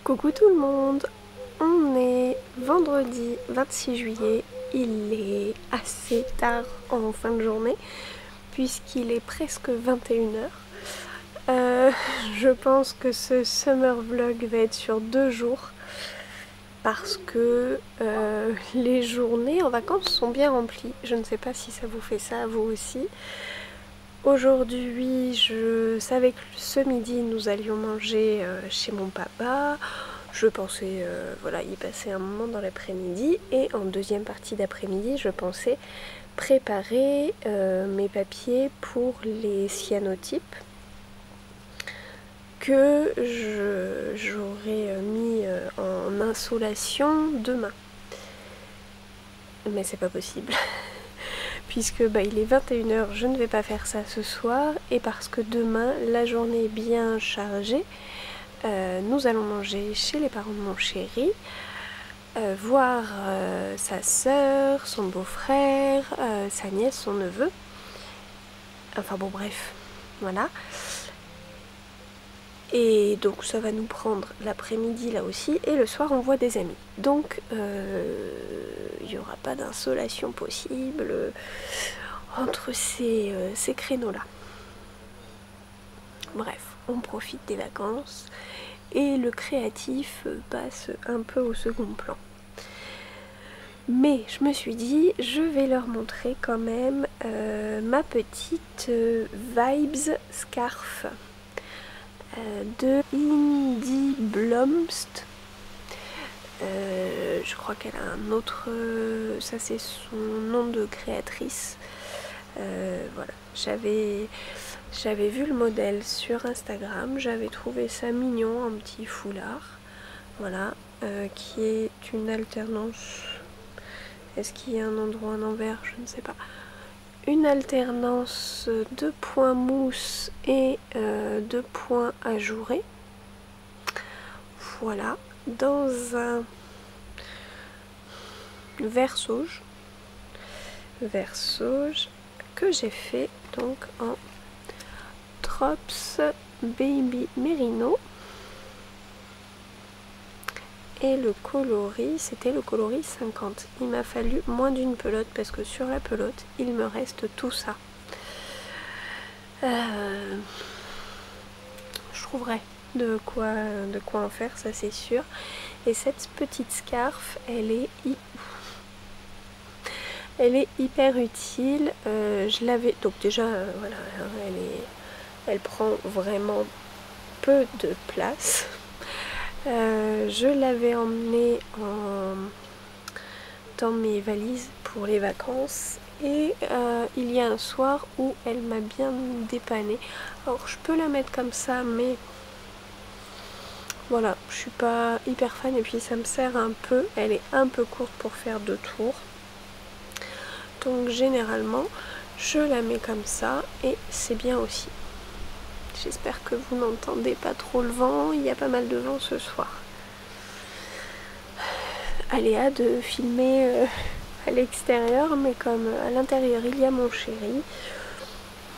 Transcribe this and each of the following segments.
Coucou tout le monde, on est vendredi 26 juillet, il est assez tard en fin de journée puisqu'il est presque 21h. Je pense que ce summer vlog va être sur 2 jours parce que les journées en vacances sont bien remplies. Je ne sais pas si ça vous fait ça, vous aussi. Aujourd'hui, je savais que ce midi nous allions manger chez mon papa. Je pensais voilà, y passer un moment dans l'après-midi et en deuxième partie d'après-midi, je pensais préparer mes papiers pour les cyanotypes que j'aurais mis en insolation demain. Mais c'est pas possible. Puisque il est 21h, je ne vais pas faire ça ce soir et parce que demain la journée est bien chargée, nous allons manger chez les parents de mon chéri, voir sa sœur, son beau-frère, sa nièce, son neveu, enfin bon bref, voilà. Et donc ça va nous prendre l'après-midi là aussi et le soir on voit des amis. Donc il n'y aura pas d'insolation possible entre ces créneaux-là. Bref, on profite des vacances et le créatif passe un peu au second plan. Mais je me suis dit, je vais leur montrer quand même ma petite Vibes Scarf de Indie Blomst. Je crois qu'elle a un autre, ça c'est son nom de créatrice. Voilà, j'avais vu le modèle sur Instagram, j'avais trouvé ça mignon, un petit foulard, voilà, qui est une alternance. Est-ce qu'il y a un endroit en envers? Je ne sais pas. Une alternance de points mousse et de points ajourés. Voilà, dans un vert sauge que j'ai fait donc en Drops Baby Merino. Et le coloris, c'était le coloris 50. Il m'a fallu moins d'une pelote parce que sur la pelote, il me reste tout ça. Je trouverai de quoi en faire, ça c'est sûr. Et cette petite scarf, elle est hyper utile. Je l'avais donc déjà, voilà, elle prend vraiment peu de place. Je l'avais emmenée dans mes valises pour les vacances et il y a un soir où elle m'a bien dépannée. Alors je peux la mettre comme ça, mais voilà, je suis pas hyper fan et puis ça me sert un peu, elle est un peu courte pour faire 2 tours. Donc généralement je la mets comme ça et c'est bien aussi. J'espère que vous n'entendez pas trop le vent, il y a pas mal de vent ce soir. Aléa de filmer à l'extérieur, mais comme à l'intérieur il y a mon chéri,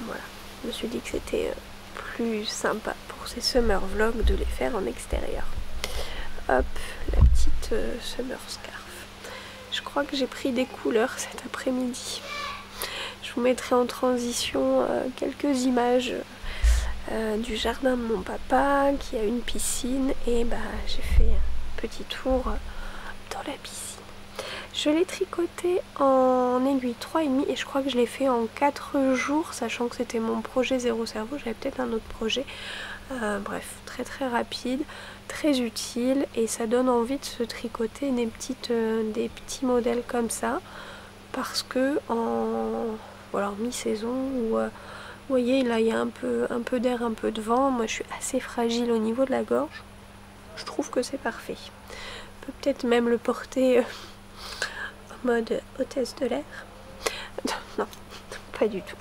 voilà, je me suis dit que c'était plus sympa pour ces summer vlogs de les faire en extérieur. Hop, la petite summer scarf. Je crois que j'ai pris des couleurs cet après-midi. Je vous mettrai en transition quelques images du jardin de mon papa qui a une piscine et j'ai fait un petit tour dans la piscine. Je l'ai tricoté en aiguille 3,5 et je crois que je l'ai fait en 4 jours, sachant que c'était mon projet Zéro Cerveau. J'avais peut-être un autre projet. Bref, très très rapide, très utile et ça donne envie de se tricoter des petits modèles comme ça parce que en mi-saison ou vous voyez, là il y a un peu d'air, un peu de vent. Moi je suis assez fragile au niveau de la gorge. Je trouve que c'est parfait. On peut peut-être même le porter en mode hôtesse de l'air. Non, pas du tout.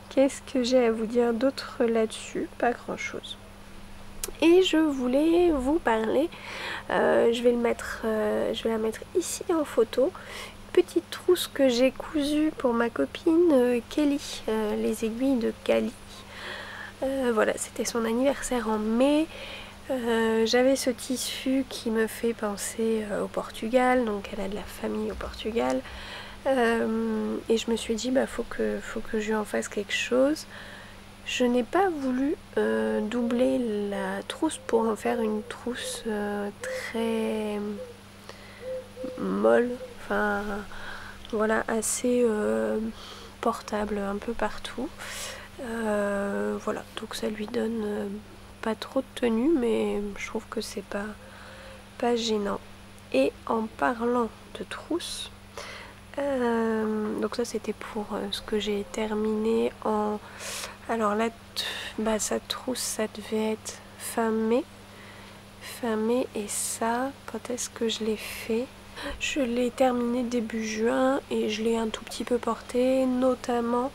Qu'est-ce que j'ai à vous dire d'autre là-dessus? Pas grand-chose. Et je voulais vous parler, je vais la mettre ici en photo. Petite trousse que j'ai cousue pour ma copine Kelly, les aiguilles de Cali. Voilà, c'était son anniversaire en mai. J'avais ce tissu qui me fait penser au Portugal, donc elle a de la famille au Portugal. Et je me suis dit, bah faut que je lui en fasse quelque chose. Je n'ai pas voulu doubler la trousse pour en faire une trousse très molle, enfin voilà, assez portable un peu partout. Voilà, donc ça lui donne pas trop de tenue, mais je trouve que c'est pas gênant. Et en parlant de trousse, donc ça c'était pour ce que j'ai terminé en... Alors là, sa trousse ça devait être fin mai. Fin mai, et ça, quand est-ce que je l'ai fait? Je l'ai terminé début juin et je l'ai un tout petit peu porté, notamment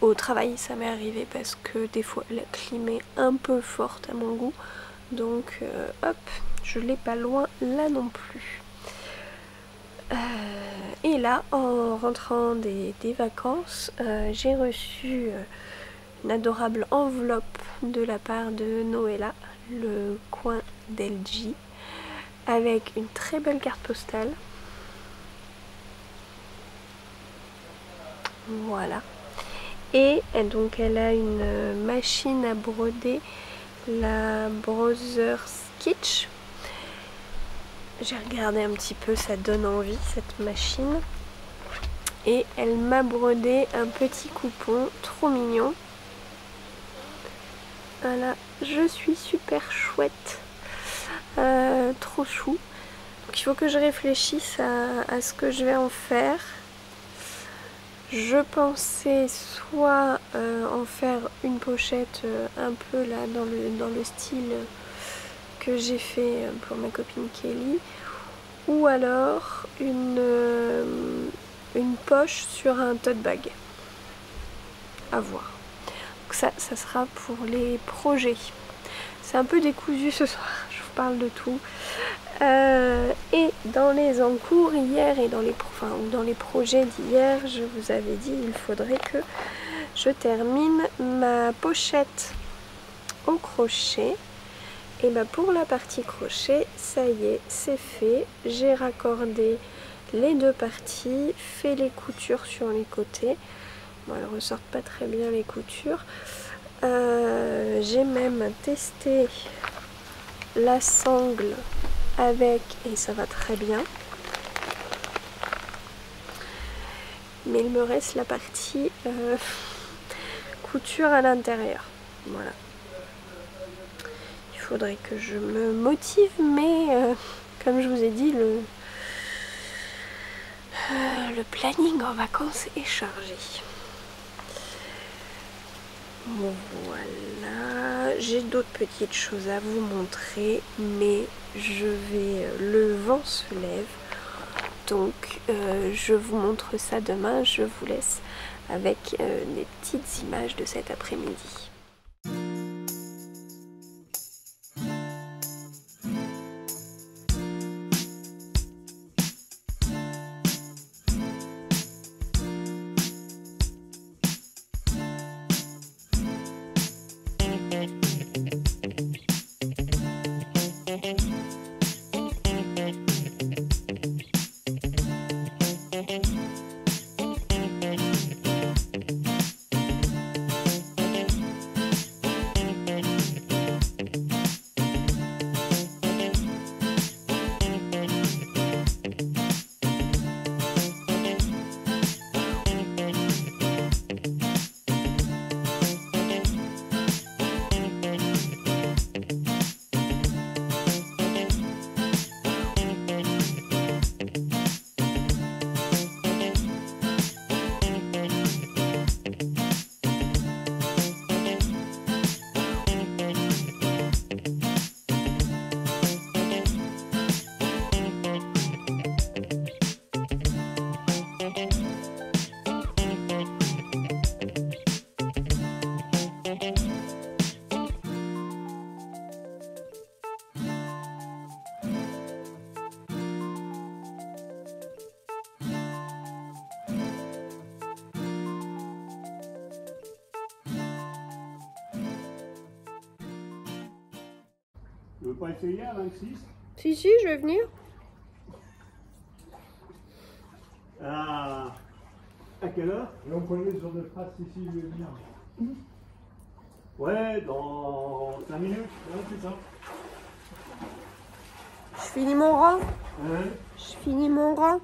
au travail. Ça m'est arrivé parce que des fois la clim est un peu forte à mon goût, donc hop, je l'ai pas loin là non plus. Et là, en rentrant des vacances, j'ai reçu une adorable enveloppe de la part de Noëlla, le coin d'LG, avec une très belle carte postale. Voilà. Et donc elle a une machine à broder, la Brother Stitch. J'ai regardé un petit peu, ça donne envie cette machine. Et elle m'a brodé un petit coupon trop mignon. Voilà, je suis super chouette, trop chou. Donc il faut que je réfléchisse à ce que je vais en faire. Je pensais soit en faire une pochette un peu là dans le style que j'ai fait pour ma copine Kelly, ou alors une poche sur un tote bag. À voir. Donc ça sera pour les projets. C'est un peu décousu ce soir, je vous parle de tout. Et dans les encours hier et dans les projets d'hier, je vous avais dit il faudrait que je termine ma pochette au crochet. Et bah pour la partie crochet, ça y est, c'est fait. J'ai raccordé les deux parties, fait les coutures sur les côtés. Bon, elles ressortent pas très bien les coutures. J'ai même testé la sangle avec et ça va très bien. Mais il me reste la partie couture à l'intérieur. Voilà. Il faudrait que je me motive, mais comme je vous ai dit, le planning en vacances est chargé. Voilà, j'ai d'autres petites choses à vous montrer, mais le vent se lève, donc je vous montre ça demain. Je vous laisse avec des petites images de cet après-midi. Tu veux pas essayer à 26? Si, si, je vais venir. À quelle heure? Et on connaît sur de phrases si je vais venir. Ouais, dans 5 minutes. Ouais, c'est ça. Je finis mon rang. Hein? Je finis mon rang.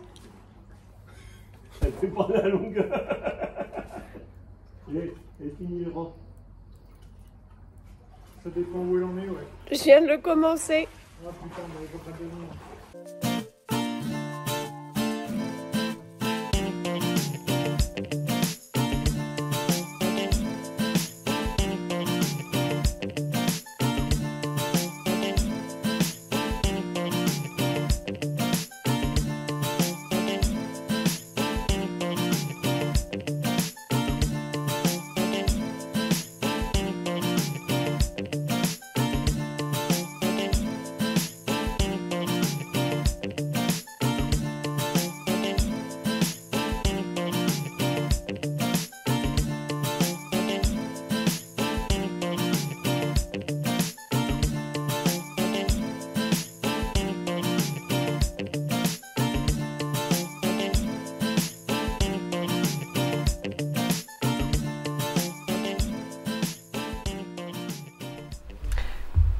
Elle fait pas la longueur. Et fini le rang. Ça dépend où il en est, ouais. Je viens de le commencer. Ah putain, mais il faut pas donner.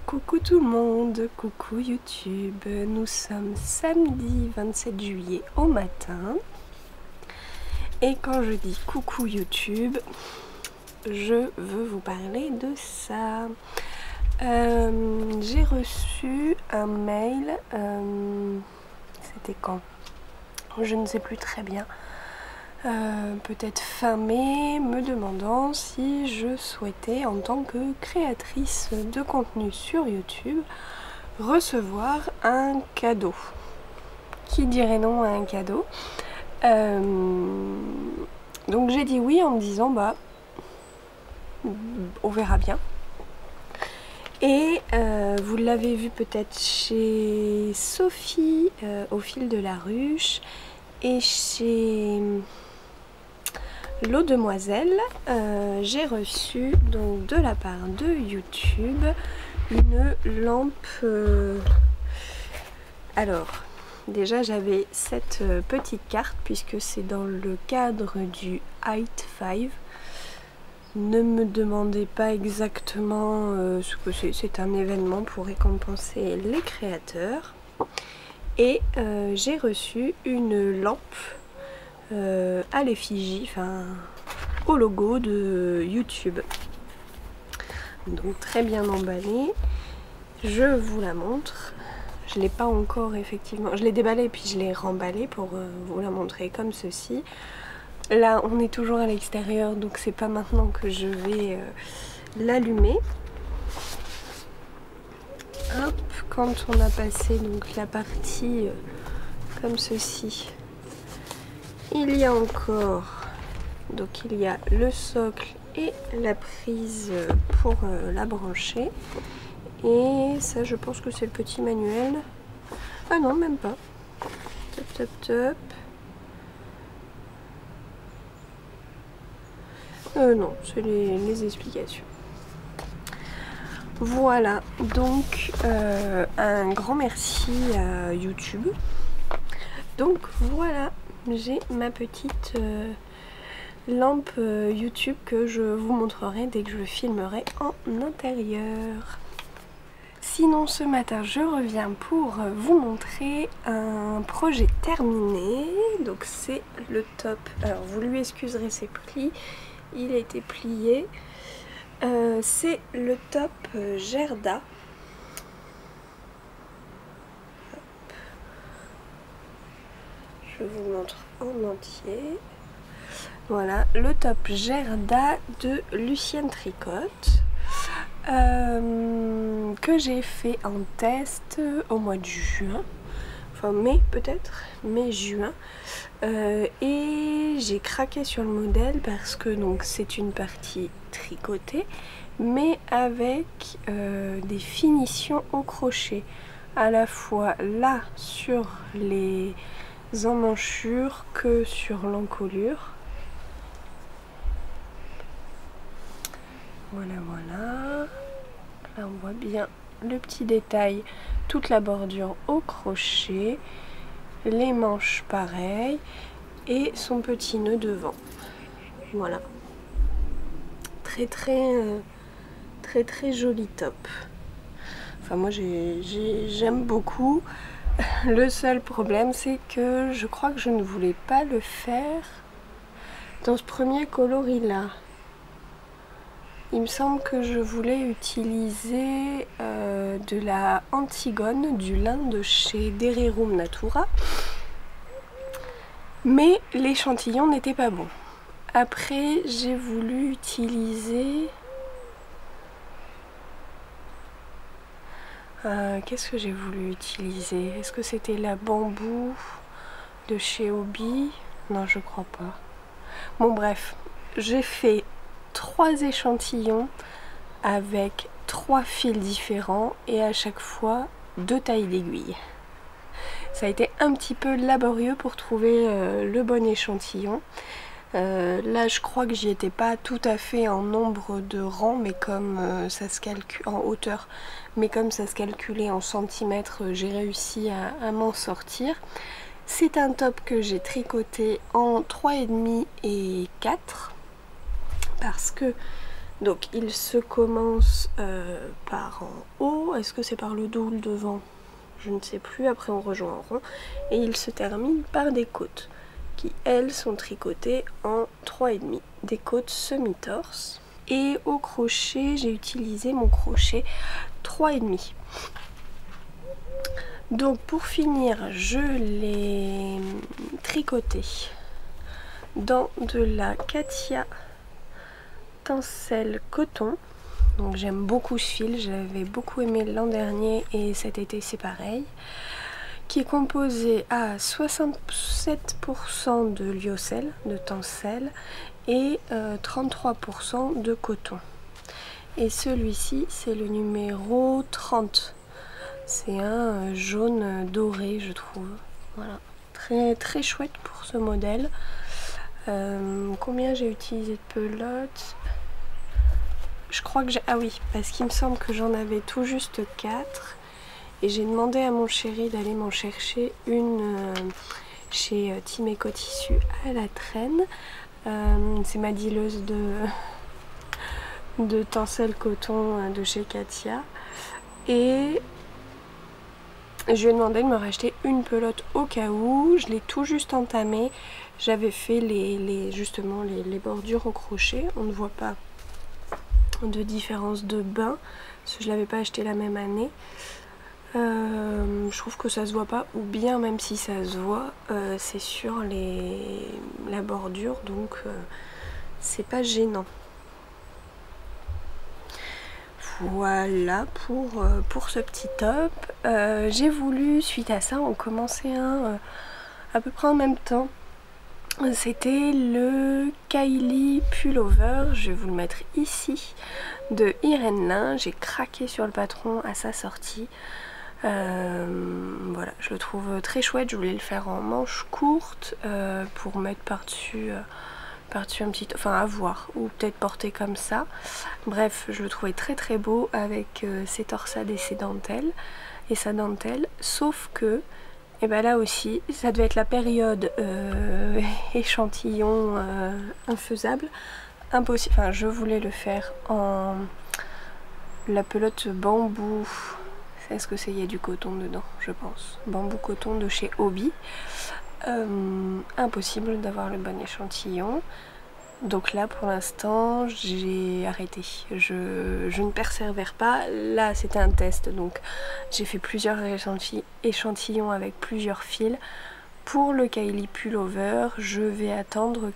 Coucou tout le monde, coucou YouTube, nous sommes samedi 27 juillet au matin et quand je dis coucou YouTube, je veux vous parler de ça. J'ai reçu un mail, c'était quand? Je ne sais plus très bien. Peut-être fin mai, me demandant si je souhaitais en tant que créatrice de contenu sur YouTube recevoir un cadeau. Qui dirait non à un cadeau? Donc j'ai dit oui en me disant bah on verra bien. Et vous l'avez vu peut-être chez Sophie au fil de la ruche et chez L'eau demoiselle, j'ai reçu donc de la part de YouTube une lampe. Alors, déjà j'avais cette petite carte puisque c'est dans le cadre du Height 5. Ne me demandez pas exactement ce que c'est. C'est un événement pour récompenser les créateurs. Et j'ai reçu une lampe. À l'effigie, enfin au logo de YouTube. Donc très bien emballée. Je vous la montre. Je l'ai pas encore effectivement. Je l'ai déballée puis je l'ai remballée pour vous la montrer comme ceci. Là on est toujours à l'extérieur donc c'est pas maintenant que je vais l'allumer. Hop, quand on a passé donc la partie comme ceci. Il y a encore, donc il y a le socle et la prise pour la brancher. Et ça je pense que c'est le petit manuel. Ah non, même pas. Top, top, top. Non, c'est les explications. Voilà, donc un grand merci à YouTube. Donc voilà. J'ai ma petite lampe YouTube que je vous montrerai dès que je filmerai en intérieur. Sinon ce matin je reviens pour vous montrer un projet terminé. Donc c'est le top. Alors vous lui excuserez ses plis, il a été plié. C'est le top Gerda. Je vous montre en entier. Voilà, le top Gerda de Lucienne Tricotte que j'ai fait en test au mois de juin, enfin mai peut-être, mai-juin, et j'ai craqué sur le modèle parce que donc c'est une partie tricotée mais avec des finitions au crochet, à la fois là sur les emmanchures que sur l'encolure. Voilà, voilà. Là on voit bien le petit détail, toute la bordure au crochet, les manches pareil et son petit nœud devant. Voilà. Très joli top. Enfin moi j'aime beaucoup. Le seul problème c'est que je crois que je ne voulais pas le faire dans ce premier coloris là. Il me semble que je voulais utiliser de la Antigone, du lin de chez Dererum Natura, mais l'échantillon n'était pas bon. Après j'ai voulu utiliser... qu'est-ce que j'ai voulu utiliser? Est-ce que c'était la bambou de chez Hobby? Non, je crois pas. Bon bref, j'ai fait 3 échantillons avec 3 fils différents et à chaque fois 2 tailles d'aiguille. Ça a été un petit peu laborieux pour trouver le bon échantillon. Là je crois que j'y étais pas tout à fait en nombre de rangs, mais comme ça se calcule en hauteur, mais comme ça se calculait en centimètres, j'ai réussi à m'en sortir. C'est un top que j'ai tricoté en 3,5 et 4 parce que donc il se commence par en haut. Est-ce que c'est par le dos ou le devant? Je ne sais plus. Après on rejoint en rond et il se termine par des côtes qui elles sont tricotées en 3,5, des côtes semi-torse. Et au crochet j'ai utilisé mon crochet 3,5. Donc pour finir, je l'ai tricoté dans de la Katia Tencel coton. Donc j'aime beaucoup ce fil, je l'avais beaucoup aimé l'an dernier et cet été c'est pareil. Qui est composé à 67% de lyocell, de tencel, et 33% de coton. Et celui-ci c'est le numéro 30. C'est un jaune doré je trouve. Voilà, très chouette pour ce modèle. Combien j'ai utilisé de pelotes? Je crois que j'ai... Ah oui, parce qu'il me semble que j'en avais tout juste 4. Et j'ai demandé à mon chéri d'aller m'en chercher une chez Team Eco Tissu à la Traîne. C'est ma dealeuse de tencel coton de chez Katia. Et je lui ai demandé de me racheter une pelote au cas où. Je l'ai tout juste entamée. J'avais fait justement les bordures au crochet. On ne voit pas de différence de bain parce que je ne l'avais pas acheté la même année. Je trouve que ça se voit pas, ou bien même si ça se voit, c'est sur la bordure, donc c'est pas gênant. Voilà pour ce petit top. J'ai voulu, suite à ça, en commencer un à peu près en même temps. C'était le Kylie Pullover, je vais vous le mettre ici, de Irène Lin. J'ai craqué sur le patron à sa sortie. Voilà, je le trouve très chouette. Je voulais le faire en manches courtes pour mettre par-dessus un petit... Enfin à voir, ou peut-être porter comme ça. Bref, je le trouvais très beau avec ses torsades et ses dentelles. Et sa dentelle, sauf que... Et ben là aussi, ça devait être la période échantillon infaisable. Impossible. Enfin, je voulais le faire en la pelote bambou. Est-ce que c'est il y a du coton dedans? Je pense. Bambou coton de chez Hobby. Impossible d'avoir le bon échantillon. Donc là, pour l'instant, j'ai arrêté. Je ne persévère pas. Là, c'était un test, donc j'ai fait plusieurs échantillons avec plusieurs fils. Pour le Kylie Pullover, je vais attendre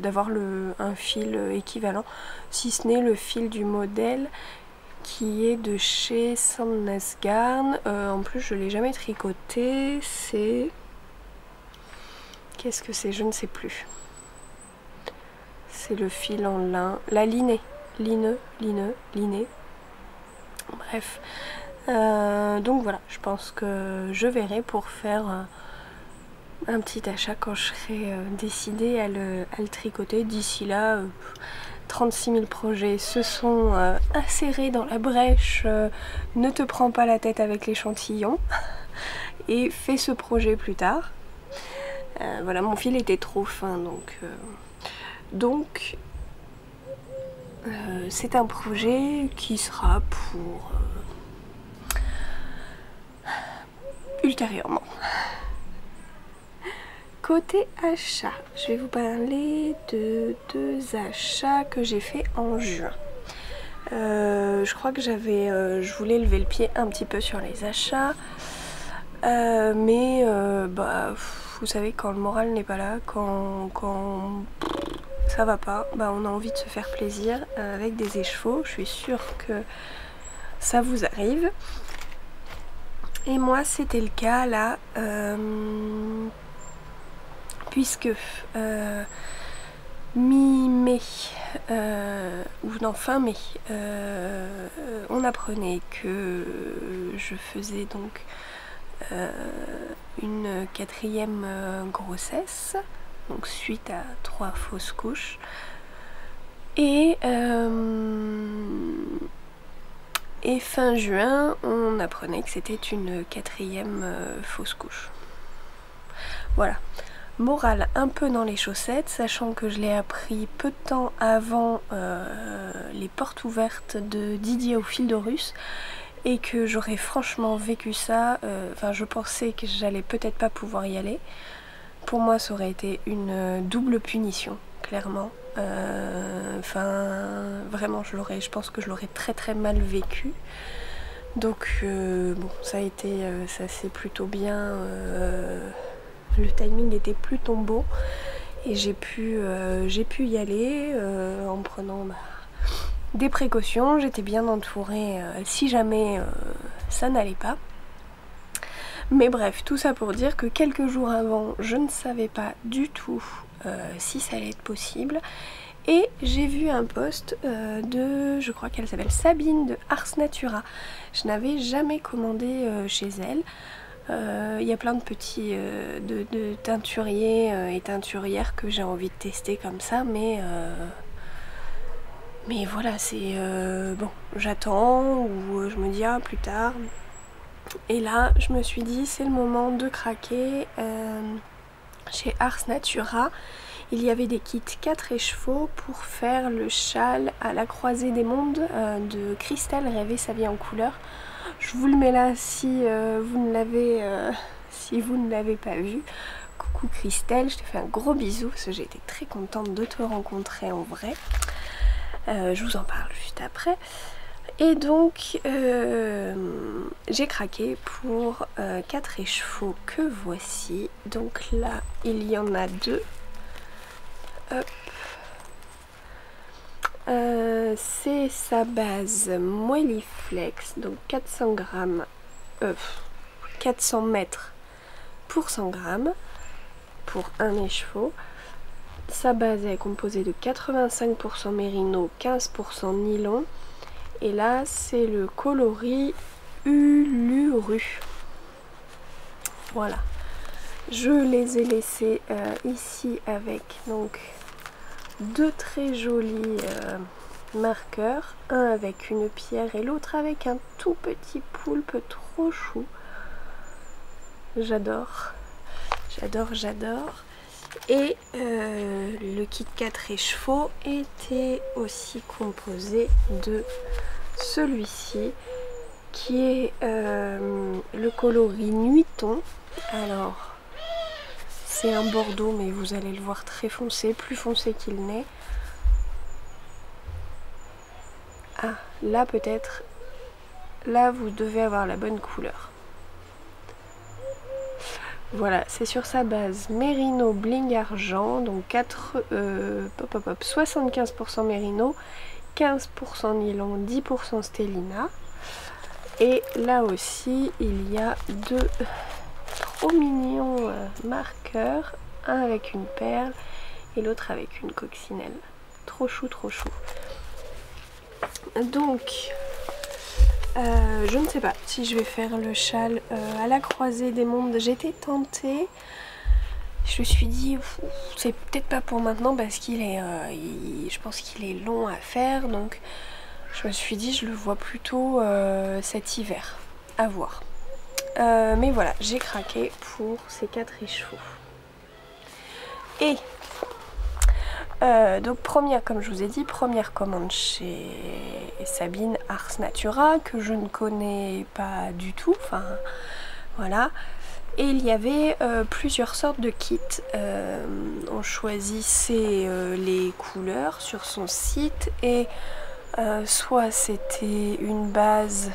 d'avoir un fil équivalent, si ce n'est le fil du modèle qui est de chez Sandnes Garn. En plus, je ne l'ai jamais tricoté. C'est... Qu'est-ce que c'est? Je ne sais plus. C'est le fil en lin, la linée, linée. Bref, donc voilà, je pense que je verrai pour faire un petit achat quand je serai décidée à le tricoter. D'ici là, 36 000 projets se sont insérés dans la brèche, ne te prends pas la tête avec l'échantillon et fais ce projet plus tard. Voilà, mon fil était trop fin, donc c'est un projet qui sera pour ultérieurement. Côté achat, je vais vous parler de 2 achats que j'ai fait en juin. Je crois que je voulais lever le pied un petit peu sur les achats, mais vous savez, quand le moral n'est pas là, quand ça va pas, on a envie de se faire plaisir avec des échevaux. Je suis sûre que ça vous arrive. Et moi, c'était le cas là, puisque mi-mai, ou non, fin mai, on apprenait que je faisais donc une 4e grossesse, donc suite à 3 fausses couches. Et fin juin, on apprenait que c'était une 4e fausse couche. Voilà. Morale un peu dans les chaussettes, sachant que je l'ai appris peu de temps avant les portes ouvertes de Didier au fil de Russe, et que j'aurais franchement vécu ça, je pensais que j'allais peut-être pas pouvoir y aller. Pour moi, ça aurait été une double punition, clairement. Vraiment, je pense que je l'aurais très très mal vécu. Donc bon, ça s'est plutôt bien... le timing était plutôt beau et j'ai pu y aller en prenant des précautions. J'étais bien entourée si jamais ça n'allait pas. Mais bref, tout ça pour dire que quelques jours avant, je ne savais pas du tout si ça allait être possible. Et j'ai vu un post je crois qu'elle s'appelle Sabine de Ars Natura. Je n'avais jamais commandé chez elle. Il y a plein de petits de teinturiers et teinturières que j'ai envie de tester comme ça, mais voilà, c'est bon, j'attends, ou je me dis plus tard. Et là je me suis dit c'est le moment de craquer. Chez Ars Natura, il y avait des kits 4 écheveaux pour faire le châle à la croisée des mondes de Christelle Rêver sa vie en couleur. Je vous le mets là si vous ne l'avez pas vu. Coucou Christelle, je te fais un gros bisou parce que j'ai été très contente de te rencontrer en vrai. Je vous en parle juste après. Et donc j'ai craqué pour 4 écheveaux que voici. Donc là il y en a 2. Hop. C'est sa base Moelliflex, donc 400 grammes, 400 mètres pour 100 grammes pour un écheveau. Sa base est composée de 85% mérino, 15% nylon. Et là, c'est le coloris Uluru. Voilà. Je les ai laissés ici avec donc 2 très jolis marqueurs. Un avec une pierre et l'autre avec un tout petit poulpe trop chou. J'adore. J'adore, j'adore. Et le kit 4 écheveaux était aussi composé de celui-ci qui est le coloris Nuiton. Alors c'est un bordeaux mais vous allez le voir très foncé, plus foncé qu'il n'est. Ah là peut-être, là vous devez avoir la bonne couleur. Voilà, c'est sur sa base Mérino Bling Argent, donc 75% Mérino, 15% nylon, 10% Stellina. Et là aussi, il y a 2 trop mignons marqueurs, un avec une perle et l'autre avec une coccinelle. Trop chou, trop chou. Donc... je ne sais pas si je vais faire le châle à la croisée des mondes. J'étais tentée, Je me suis dit, c'est peut-être pas pour maintenant parce qu'il est, je pense qu'il est long à faire, donc je me suis dit, je le vois plutôt cet hiver, à voir. Mais voilà, j'ai craqué pour ces 4 écheveaux. Et donc première, comme je vous ai dit, première commande chez Sabine Ars Natura, que je ne connais pas du tout, enfin voilà. Et il y avait plusieurs sortes de kits. On choisissait les couleurs sur son site et soit c'était une base,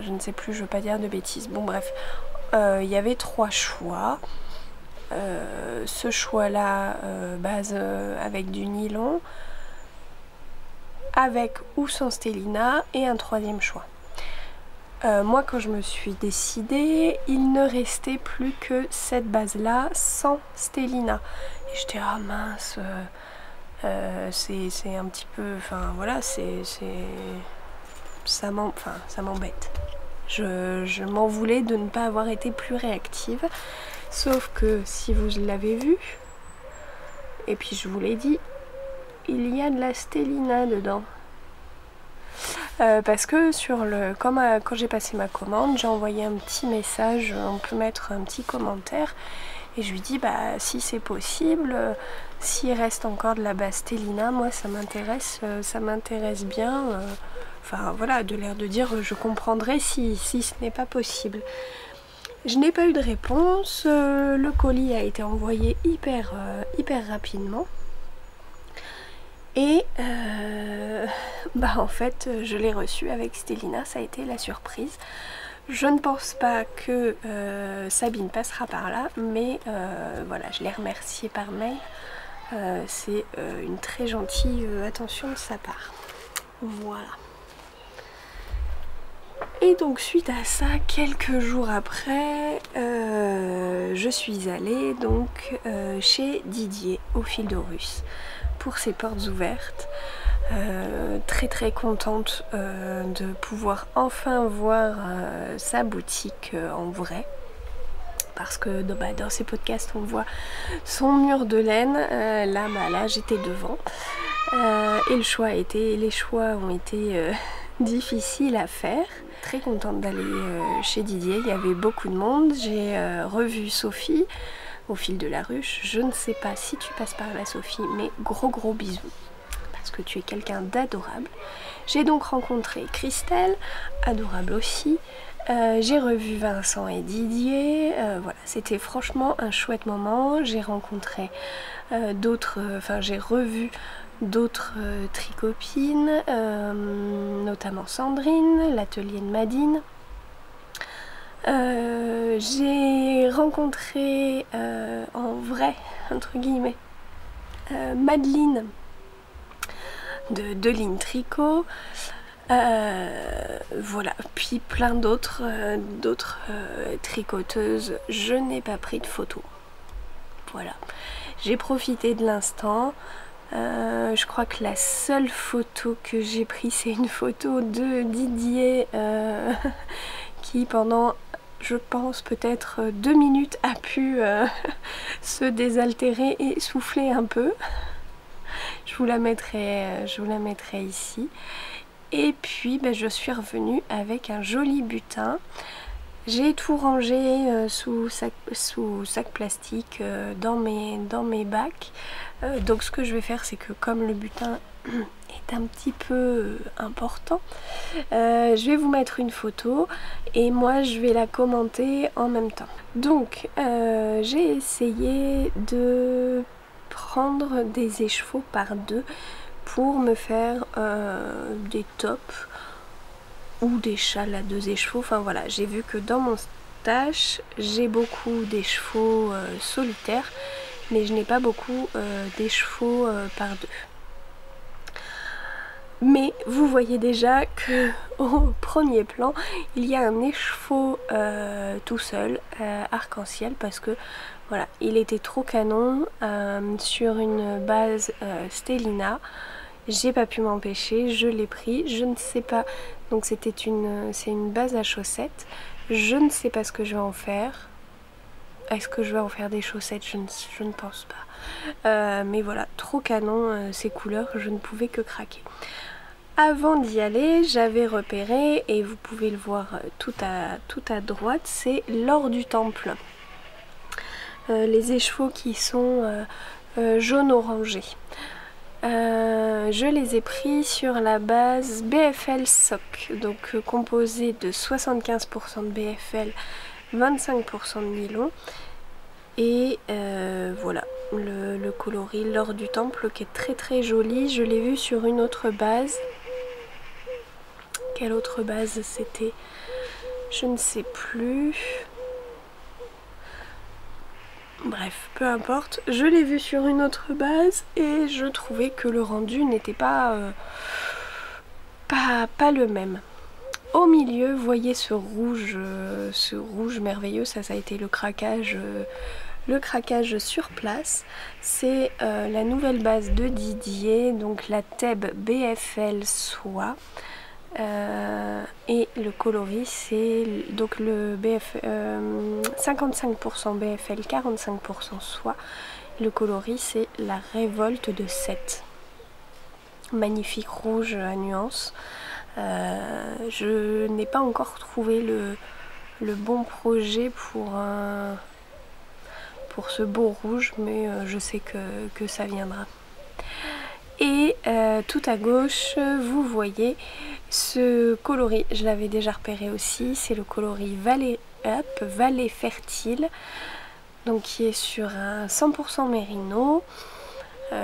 je ne sais plus, je veux pas dire de bêtises, bon bref, il y avait 3 choix. Ce choix là, base avec du nylon, avec ou sans stélina, et un 3e choix. Moi quand je me suis décidée, il ne restait plus que cette base là sans stélina et j'étais ah mince, c'est un petit peu, enfin voilà, ça m'embête. Je m'en voulais de ne pas avoir été plus réactive, sauf que si vous l'avez vu, et puis je vous l'ai dit, il y a de la stélina dedans. Parce que sur quand j'ai passé ma commande, j'ai envoyé un petit message, on peut mettre un petit commentaire, et je lui dis bah si c'est possible, s'il reste encore de la base stélina, moi ça m'intéresse bien, enfin voilà, de l'air de dire je comprendrai si ce n'est pas possible. Je n'ai pas eu de réponse, le colis a été envoyé hyper rapidement. Et en fait je l'ai reçu avec stélina, ça a été la surprise. Je ne pense pas que Sabine passera par là, mais voilà, je l'ai remerciée par mail. C'est une très gentille attention de sa part. Voilà. Et donc suite à ça, quelques jours après, je suis allée donc chez Didier au Fil d'Aurus pour ses portes ouvertes. Très contente de pouvoir enfin voir sa boutique en vrai, parce que dans ces podcasts on voit son mur de laine, là j'étais devant, et les choix ont été difficiles à faire. Très contente d'aller chez Didier, il y avait beaucoup de monde. J'ai revu Sophie au Fil de la Ruche. Je ne sais pas si tu passes par là Sophie, mais gros bisous, parce que tu es quelqu'un d'adorable. J'ai donc rencontré Christelle, adorable aussi. J'ai revu Vincent et Didier, voilà, c'était franchement un chouette moment. J'ai rencontré j'ai revu d'autres tricopines, notamment Sandrine, l'atelier de Madine. J'ai rencontré en vrai, entre guillemets, Madeleine de Ligne Tricot, voilà, puis plein d'autres tricoteuses. Je n'ai pas pris de photos, voilà, j'ai profité de l'instant. Je crois que la seule photo que j'ai prise, c'est une photo de Didier qui pendant, je pense, peut-être 2 minutes a pu se désaltérer et souffler un peu. Je vous la mettrai ici. Et puis je suis revenue avec un joli butin. J'ai tout rangé sous sac plastique dans mes bacs. Donc ce que je vais faire, c'est que comme le butin est un petit peu important, je vais vous mettre une photo et moi je vais la commenter en même temps. Donc j'ai essayé de prendre des écheveaux par 2 pour me faire des tops ou des châles à 2 écheveaux. Enfin voilà, j'ai vu que dans mon stash j'ai beaucoup d'écheveaux solitaires, mais je n'ai pas beaucoup d'écheveaux par 2. Mais vous voyez déjà que au premier plan il y a un écheveau tout seul, arc-en-ciel, parce que voilà, il était trop canon sur une base stélina. J'ai pas pu m'empêcher, je l'ai pris. Je ne sais pas, donc c'est une base à chaussettes. Je ne sais pas ce que je vais en faire. Est-ce que je vais en faire des chaussettes? Je ne pense pas. Mais voilà, trop canon ces couleurs, je ne pouvais que craquer. Avant d'y aller, j'avais repéré, et vous pouvez le voir tout à droite, c'est l'or du temple. Les écheveaux qui sont jaune orangé. Je les ai pris sur la base BFL Sock, donc composé de 75% de BFL, 25% de nylon. Et voilà, le coloris l'or du temple qui est très très joli. Je l'ai vu sur une autre base. Quelle autre base c'était? Je ne sais plus. Bref, peu importe. Je l'ai vu sur une autre base et je trouvais que le rendu n'était pas le même. Au milieu, vous voyez ce rouge merveilleux. Ça a été le craquage sur place. C'est la nouvelle base de Didier, donc la Thèbes BFL Soie. Et le coloris c'est donc le 55% BFL, 45% soie. Le coloris c'est la Révolte de 7. Magnifique rouge à nuances. Je n'ai pas encore trouvé le bon projet pour ce beau rouge, mais je sais que ça viendra. Et tout à gauche, vous voyez ce coloris, je l'avais déjà repéré aussi, c'est le coloris Vallée Fertile, donc qui est sur un 100% mérino,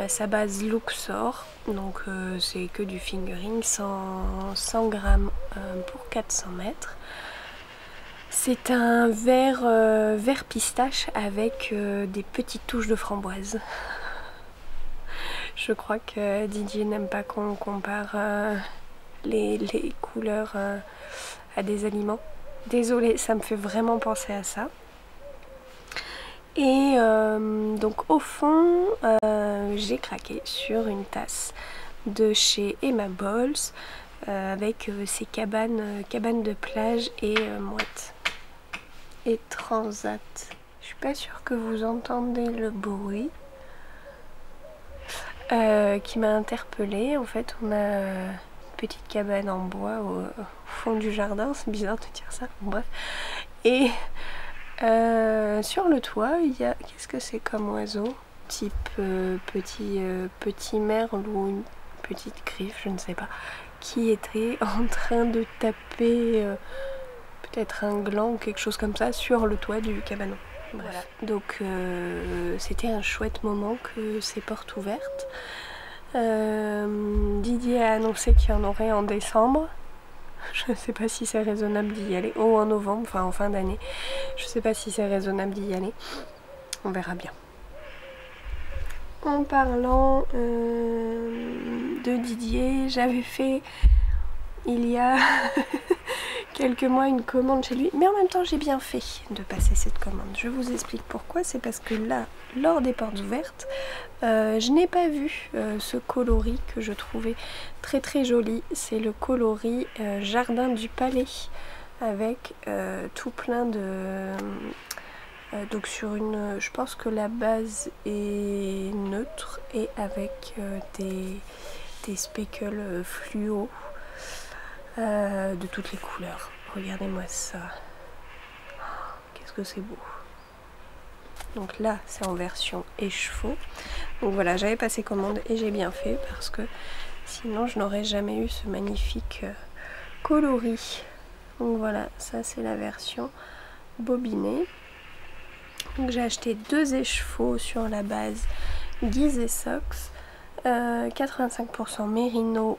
sa base Luxor, donc c'est que du fingering, 100 grammes pour 400 mètres. C'est un vert pistache avec des petites touches de framboise. Je crois que Didier n'aime pas qu'on compare les couleurs à des aliments. Désolée, ça me fait vraiment penser à ça. Et donc au fond, j'ai craqué sur une tasse de chez Emma Balls avec ces cabanes de plage et mouettes. Et Transat. Je suis pas sûre que vous entendez le bruit. Qui m'a interpellée. En fait, on a une petite cabane en bois au fond du jardin. C'est bizarre de dire ça. Bon, bref. Et sur le toit, il y a... Qu'est-ce que c'est comme oiseau? Type petit merle ou une petite griffe, je ne sais pas. Qui était en train de taper peut-être un gland ou quelque chose comme ça sur le toit du cabanon. Voilà, donc c'était un chouette moment que ces portes ouvertes. Didier a annoncé qu'il y en aurait en décembre. Je ne sais pas si c'est raisonnable d'y aller. Oh, en novembre, enfin en fin d'année. Je ne sais pas si c'est raisonnable d'y aller. On verra bien. En parlant de Didier, j'avais fait il y a quelques mois une commande chez lui, mais en même temps j'ai bien fait de passer cette commande. Je vous explique pourquoi. C'est parce que là, lors des portes ouvertes, je n'ai pas vu ce coloris que je trouvais très très joli. C'est le coloris Jardin du Palais avec tout plein de... donc sur une... Je pense que la base est neutre et avec des speckles fluo. De toutes les couleurs. Regardez-moi ça. Qu'est-ce que c'est beau. Donc là, c'est en version écheveau. Donc voilà, j'avais passé commande et j'ai bien fait parce que sinon je n'aurais jamais eu ce magnifique coloris. Donc voilà, ça c'est la version bobinée. Donc j'ai acheté 2 écheveaux sur la base Gizeh Socks, 85% mérino,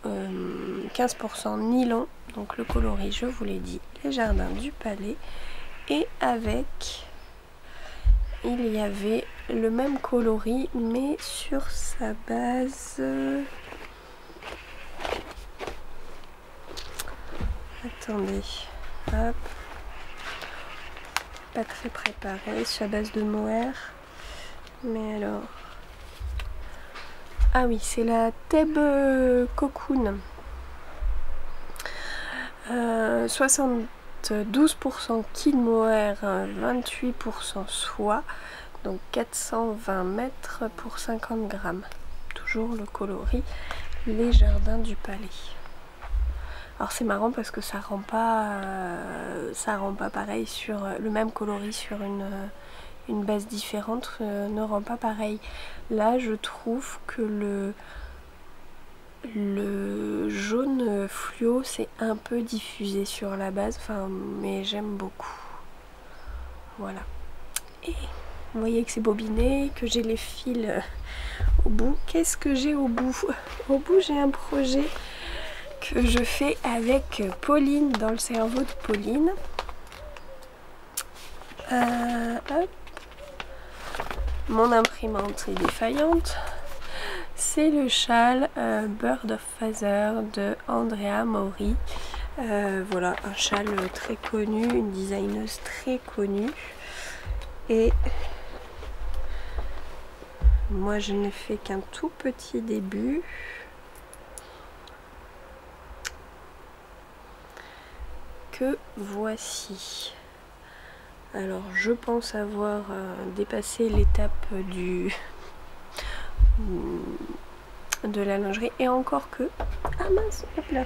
15% nylon, donc le coloris je vous l'ai dit, les Jardins du Palais, et avec, il y avait le même coloris mais sur sa base, attendez, hop, pas très préparé, sur la base de mohair, mais alors... Ah oui, c'est la Thèbes Cocoon. 60 fait 12% kid mohair, 28% soie, donc 420 mètres pour 50 grammes. Toujours le coloris Les Jardins du Palais. Alors c'est marrant parce que ça rend pas pareil sur le même coloris sur une base différente, ne rend pas pareil. Là je trouve que le jaune fluo c'est un peu diffusé sur la base, enfin, mais j'aime beaucoup. Voilà. Et vous voyez que c'est bobiné, que j'ai les fils au bout. Qu'est-ce que j'ai au bout? Au bout j'ai un projet que je fais avec Pauline, dans le cerveau de Pauline. Hop. Mon imprimante est défaillante. C'est le châle Bird of Feather de Andrea Maury. Voilà, un châle très connu, une designeuse très connue. Et moi je n'ai fait qu'un tout petit début. Que voici. Alors je pense avoir dépassé l'étape de la lingerie, et encore que, ah mince, hop là,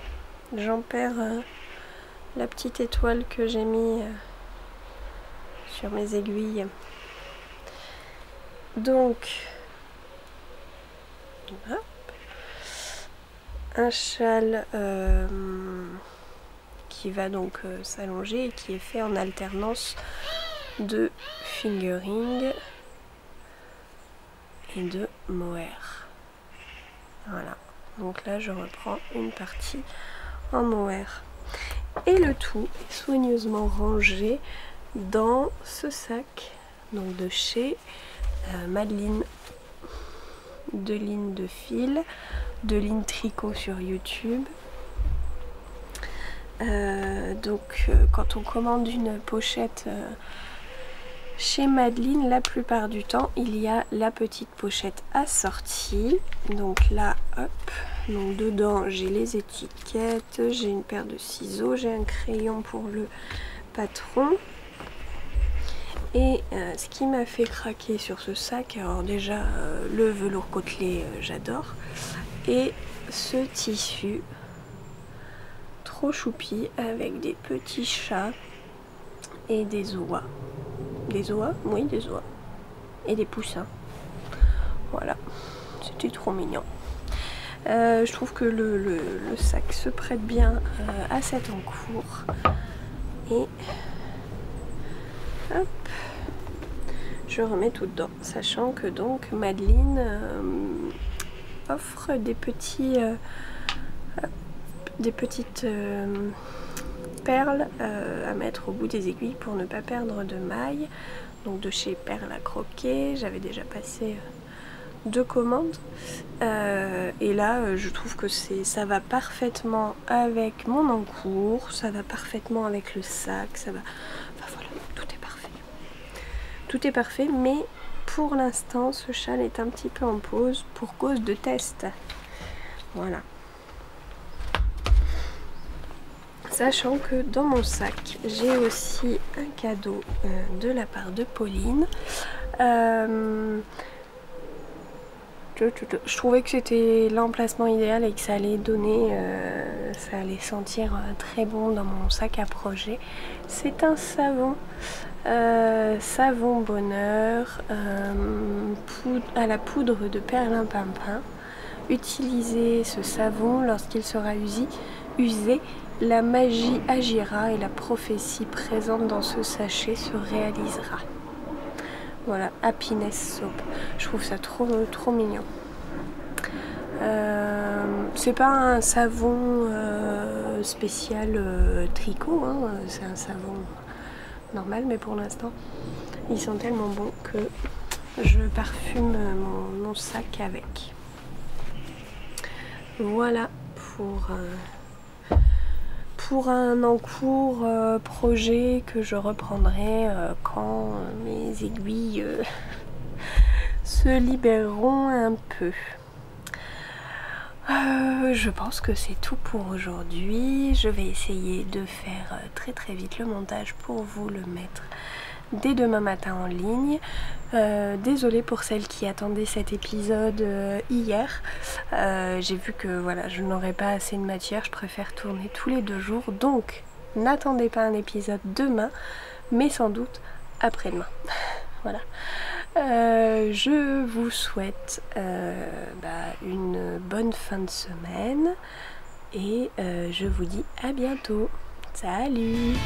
j'en perds la petite étoile que j'ai mis sur mes aiguilles. Donc hop, un châle qui va donc s'allonger et qui est fait en alternance de fingering et de mohair. Voilà, donc là je reprends une partie en mohair. Et le tout est soigneusement rangé dans ce sac, donc de chez Madeline, de lignes de fil, de lignes tricot sur YouTube. Quand on commande une pochette chez Madeline, la plupart du temps il y a la petite pochette assortie. Donc là, hop, donc dedans j'ai les étiquettes, j'ai une paire de ciseaux, j'ai un crayon pour le patron. Et ce qui m'a fait craquer sur ce sac, alors déjà le velours côtelé, j'adore, et ce tissu trop choupi avec des petits chats et des oies. Des oies? Oui, des oies. Et des poussins. Voilà, c'était trop mignon. Je trouve que le sac se prête bien à cet encours. Et hop, je remets tout dedans, sachant que donc Madeline offre des petites perles à mettre au bout des aiguilles pour ne pas perdre de mailles. Donc de chez Perles à Croquer, j'avais déjà passé 2 commandes. Et là je trouve que ça va parfaitement avec mon encours, ça va parfaitement avec le sac, ça va... Enfin voilà, tout est parfait. Tout est parfait, mais pour l'instant ce châle est un petit peu en pause pour cause de test. Voilà. Sachant que dans mon sac, j'ai aussi un cadeau de la part de Pauline. Je trouvais que c'était l'emplacement idéal et que ça allait donner, ça allait sentir très bon dans mon sac à projet. C'est un savon, savon bonheur à la poudre de perlimpinpin. Utilisez ce savon lorsqu'il sera usé. La magie agira et la prophétie présente dans ce sachet se réalisera. Voilà, Happiness Soap. Je trouve ça trop mignon. C'est pas un savon spécial tricot, hein. C'est un savon normal, mais pour l'instant, ils sont tellement bons que je parfume mon sac avec. Voilà pour un encours projet que je reprendrai quand mes aiguilles se libéreront un peu. Je pense que c'est tout pour aujourd'hui. Je vais essayer de faire très très vite le montage pour vous le mettre dès demain matin en ligne. Désolée pour celles qui attendaient cet épisode hier. J'ai vu que voilà, je n'aurais pas assez de matière, je préfère tourner tous les 2 jours. Donc n'attendez pas un épisode demain, mais sans doute après-demain. Voilà. Je vous souhaite une bonne fin de semaine et je vous dis à bientôt. Salut!